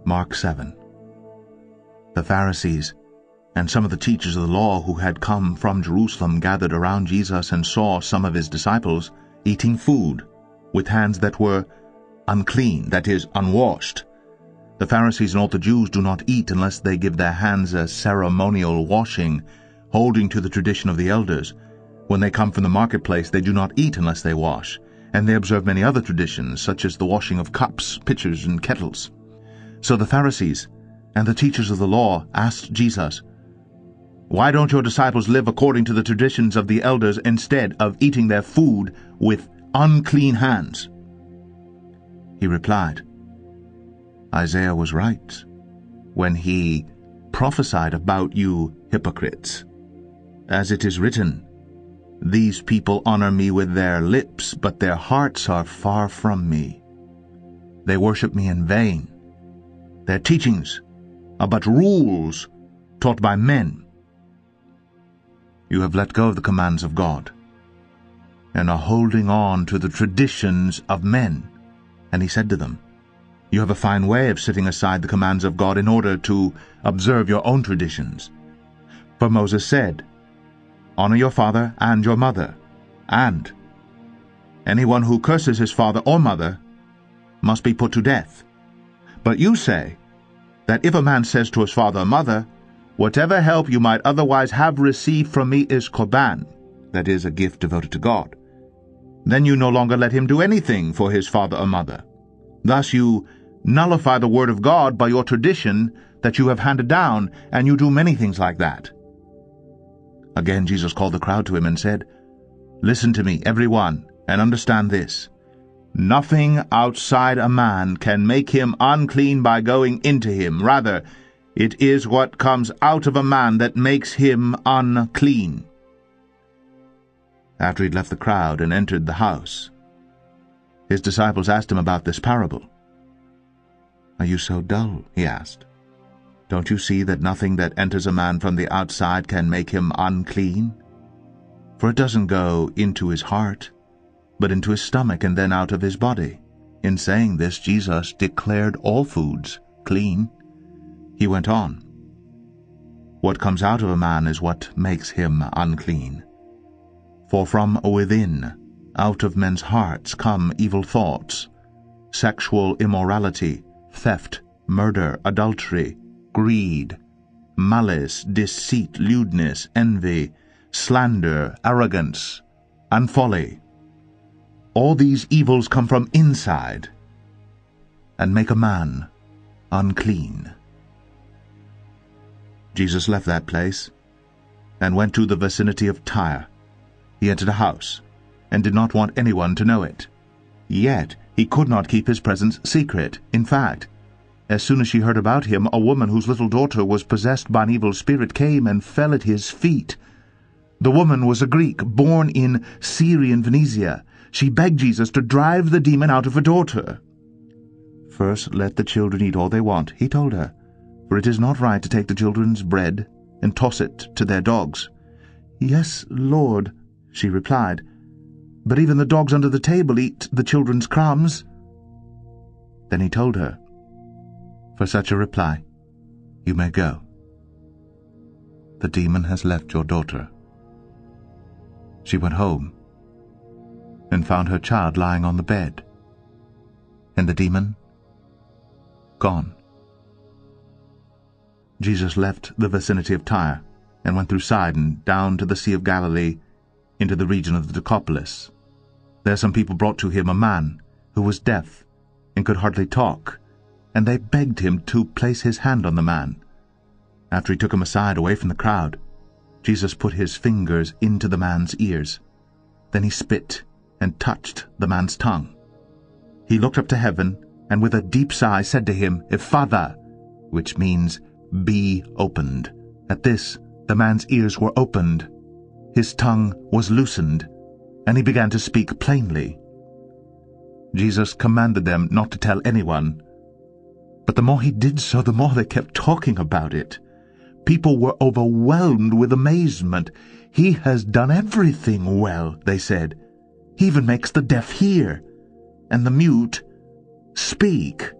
Mark 7. The Pharisees and some of the teachers of the law who had come from Jerusalem gathered around Jesus and saw some of his disciples eating food with hands that were unclean, that is, unwashed. The Pharisees and all the Jews do not eat unless they give their hands a ceremonial washing, holding to the tradition of the elders. When they come from the marketplace, they do not eat unless they wash, and they observe many other traditions, such as the washing of cups, pitchers, and kettles. So the Pharisees and the teachers of the law asked Jesus, "Why don't your disciples live according to the traditions of the elders instead of eating their food with unclean hands?" He replied, "Isaiah was right when he prophesied about you hypocrites. As it is written, 'These people honor me with their lips, but their hearts are far from me. They worship me in vain. Their teachings are but rules taught by men.' You have let go of the commands of God and are holding on to the traditions of men." And he said to them, "You have a fine way of setting aside the commands of God in order to observe your own traditions. For Moses said, 'Honor your father and your mother,' and 'Anyone who curses his father or mother must be put to death.' But you say that if a man says to his father or mother, 'Whatever help you might otherwise have received from me is korban,' that is, a gift devoted to God, then you no longer let him do anything for his father or mother. Thus you nullify the word of God by your tradition that you have handed down, and you do many things like that." Again Jesus called the crowd to him and said, "Listen to me, every one, and understand this. Nothing outside a man can make him unclean by going into him. Rather, it is what comes out of a man that makes him unclean." After he'd left the crowd and entered the house, his disciples asked him about this parable. "Are you so dull?" he asked. "Don't you see that nothing that enters a man from the outside can make him unclean? For it doesn't go into his heart, but into his stomach and then out of his body." In saying this, Jesus declared all foods clean. He went on, "What comes out of a man is what makes him unclean. For from within, out of men's hearts, come evil thoughts, sexual immorality, theft, murder, adultery, greed, malice, deceit, lewdness, envy, slander, arrogance, and folly. All these evils come from inside and make a man unclean." Jesus left that place and went to the vicinity of Tyre. He entered a house and did not want anyone to know it. Yet he could not keep his presence secret. In fact, as soon as she heard about him, a woman whose little daughter was possessed by an evil spirit came and fell at his feet. The woman was a Greek, born in Syrian Phoenicia. She begged Jesus to drive the demon out of her daughter. "First let the children eat all they want," he told her, "for it is not right to take the children's bread and toss it to their dogs." "Yes, Lord," she replied, "but even the dogs under the table eat the children's crumbs." Then he told her, "For such a reply, you may go. The demon has left your daughter." She went home and found her child lying on the bed, and the demon gone. Jesus left the vicinity of Tyre and went through Sidon down to the Sea of Galilee into the region of the Decapolis. There some people brought to him a man who was deaf and could hardly talk, and they begged him to place his hand on the man. After he took him aside away from the crowd, Jesus put his fingers into the man's ears. Then he spit and touched the man's tongue. He looked up to heaven and with a deep sigh said to him, "Ephphatha," which means "be opened." At this, the man's ears were opened, his tongue was loosened, and he began to speak plainly. Jesus commanded them not to tell anyone, but the more he did so, the more they kept talking about it. People were overwhelmed with amazement. "He has done everything well," they said. "He even makes the deaf hear, and the mute speak."